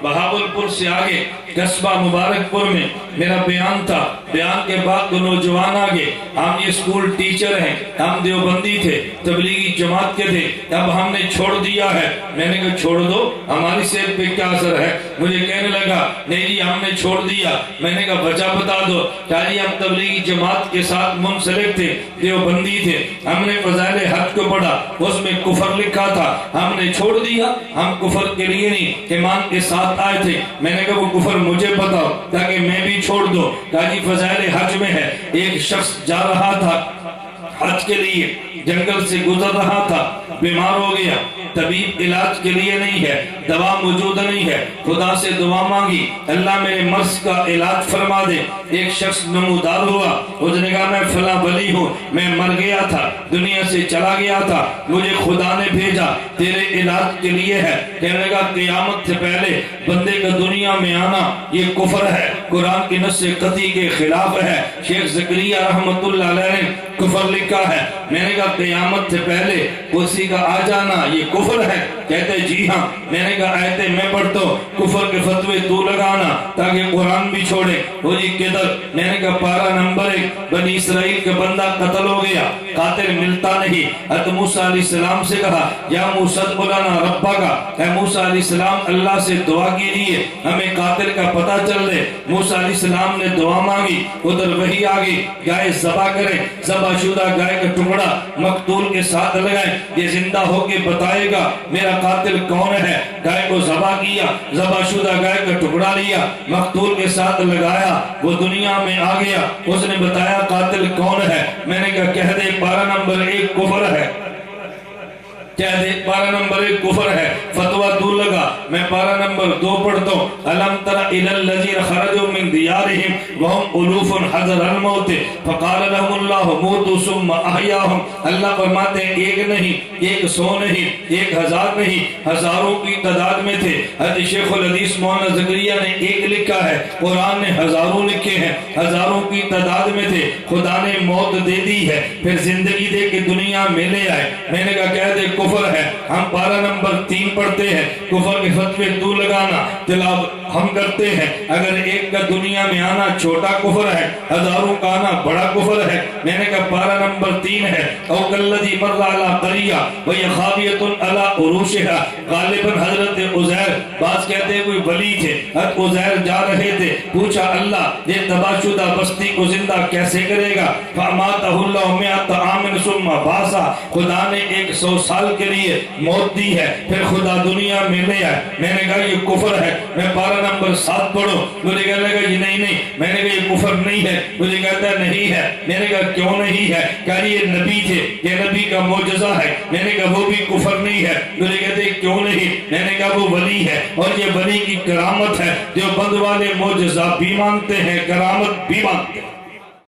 بہاولپور سے آگے قصبہ مبارکپور میں میرا بیان تھا. بیان کے بعد دو نوجوان آگے. ہم یہ اسکول ٹیچر ہیں, ہم دیوبندی تھے, تبلیغی جماعت کے تھے, اب ہم نے چھوڑ دیا ہے. میں نے کہا چھوڑ دو, ہماری صحت پہ کیا اثر ہے؟ مجھے کہنے لگا نہیں جی ہم نے چھوڑ دیا. میں نے کہا وجہ بتا دو. کہا جی ہم تبلیغی جماعت کے ساتھ منسلک تھے, دیوبندی تھے, ہم نے فضائل حج کو پڑھا, اس میں کفر لکھا تھا, ہم نے چھوڑ دیا. ہم کفر کے لیے نہیں ایمان کے ساتھ آئے تھے. میں نے کہا وہ کفر مجھے بتاؤ تاکہ میں بھی چھوڑ دو. کہا جی فضائل حج میں ہے, ایک شخص جا رہا تھا حج کے لیے, جنگل سے گزر رہا تھا, بیمار ہو گیا, طبیب علاج کے لیے نہیں ہے, دوا موجود نہیں ہے, خدا سے دعا مانگی اللہ میرے مرض کا علاج فرما دے. ایک شخص نمودار ہوا, اس نے کہا میں فلاں ولی ہوں, میں مر گیا تھا, دنیا سے چلا گیا تھا, مجھے خدا نے بھیجا تیرے علاج کے لیے ہے. کہنے لگا قیامت سے پہلے بندے کا دنیا میں آنا یہ کفر ہے, قرآن کی نص قطعی کے خلاف ہے. شیخ زکریا رحمت اللہ علیہ نے کفر لکھا ہے. میں نے کہا قیامت سے پہلے کسی کا آ جانا یہ کفر ہے؟ کہتے جی ہاں. میں نے کہا آیتیں میں پڑھتا ہوں, کفر کے فتوے تو لگانا تاکہ قرآن بھی چھوڑے. وہ جی کدھر؟ میں نے کہا پارہ نمبر 1, بنی اسرائیل کا بندہ قتل ہو گیا, قاتل ملتا نہیں. حضرت موسیٰ علیہ السلام سے کہا یا موسیٰ لنا ربا کا, اے موسیٰ علیہ السلام اللہ سے دعا کیجیے ہمیں قاتل کا پتہ چل دے. موسیٰ علیہ السلام نے دعا مانگی, ادھر وہی آگئی, گائے ذبح کریں, ذبح شدہ گائے کا ٹکڑا مقتول کے ساتھ لگائیں, یہ زندہ ہو کے بتائے گا میرا قاتل کون ہے. گائے کو ذبح کیا, ذبح شدہ گائے کا ٹکڑا لیا, مقتول کے ساتھ لگایا, وہ دنیا میں آ گیا, اس نے بتایا قاتل کون ہے. میں نے کہا کہہ دے پارہ نمبر 1 کفر ہے, کہہ دے پارہ نمبر 1 کفر ہے. فتوہ دور لگا. میں پارہ نمبر 2 پڑھتا ہوں. الم تر الی الذین خرجوا من دیارہم وهم الوف حذر الموت فقال لهم اللہ موتوا ثم احیاہم. اللہ فرماتے ہیں ایک نہیں, 100 نہیں, 1000 نہیں, ہزاروں کی تعداد میں تھے. حضرت شیخ الحدیث مولانا زکریا نے 1 لکھا ہے, قرآن نے ہزاروں لکھے ہیں, ہزاروں کی تعداد میں تھے. خدا نے موت دے دی ہے, پھر زندگی دے کے دنیا میں لے آئے. میں نے کہا کہہ دے کفر ہے. ہم پارہ نمبر 3 پڑھتے ہیں, کفر کے فتوے تو لگانا تلاوت ہم کرتے ہیں. اگر ایک کا دنیا میں آنا چھوٹا کفر ہے, ہزاروں کا آنا بڑا کفر ہے. میں نے کہا پارہ نمبر 3 ہے, او کالذی مر علی قریہ وہی خاویۃ علی عروشها. غالباً حضرت عزیر, بعض کہتے ہیں کوئی ولی تھے, حضرت عزیر جا رہے تھے, پوچھا اللہ یہ تباہ شدہ بستی کو زندہ کیسے کرے گا؟ فاماتہ اللہ مئۃ عام ثم بعثہ. خدا نے 100 سال کے لیے موت دی ہے, پھر خدا دنیا میں لے آئے. میں نے کہا یہ کفر ہے. میں پارہ نمبر 7 پڑھو. مجھے کہنے لگا یہ نہیں. میں نے کہا یہ کفر نہیں ہے. مجھے کہتا ہے نہیں ہے. میں نے کہا کیوں نہیں ہے؟ کہا یہ نبی تھے, یہ نبی کا معجزہ ہے. میں نے کہا وہ بھی کفر نہیں ہے. مجھے کہتے کیوں نہیں؟ میں نے کہا وہ ولی ہے اور یہ ولی کی کرامت ہے. جو بند والے معجزہ بھی مانتے ہیں, کرامت بھی مانتے ہیں.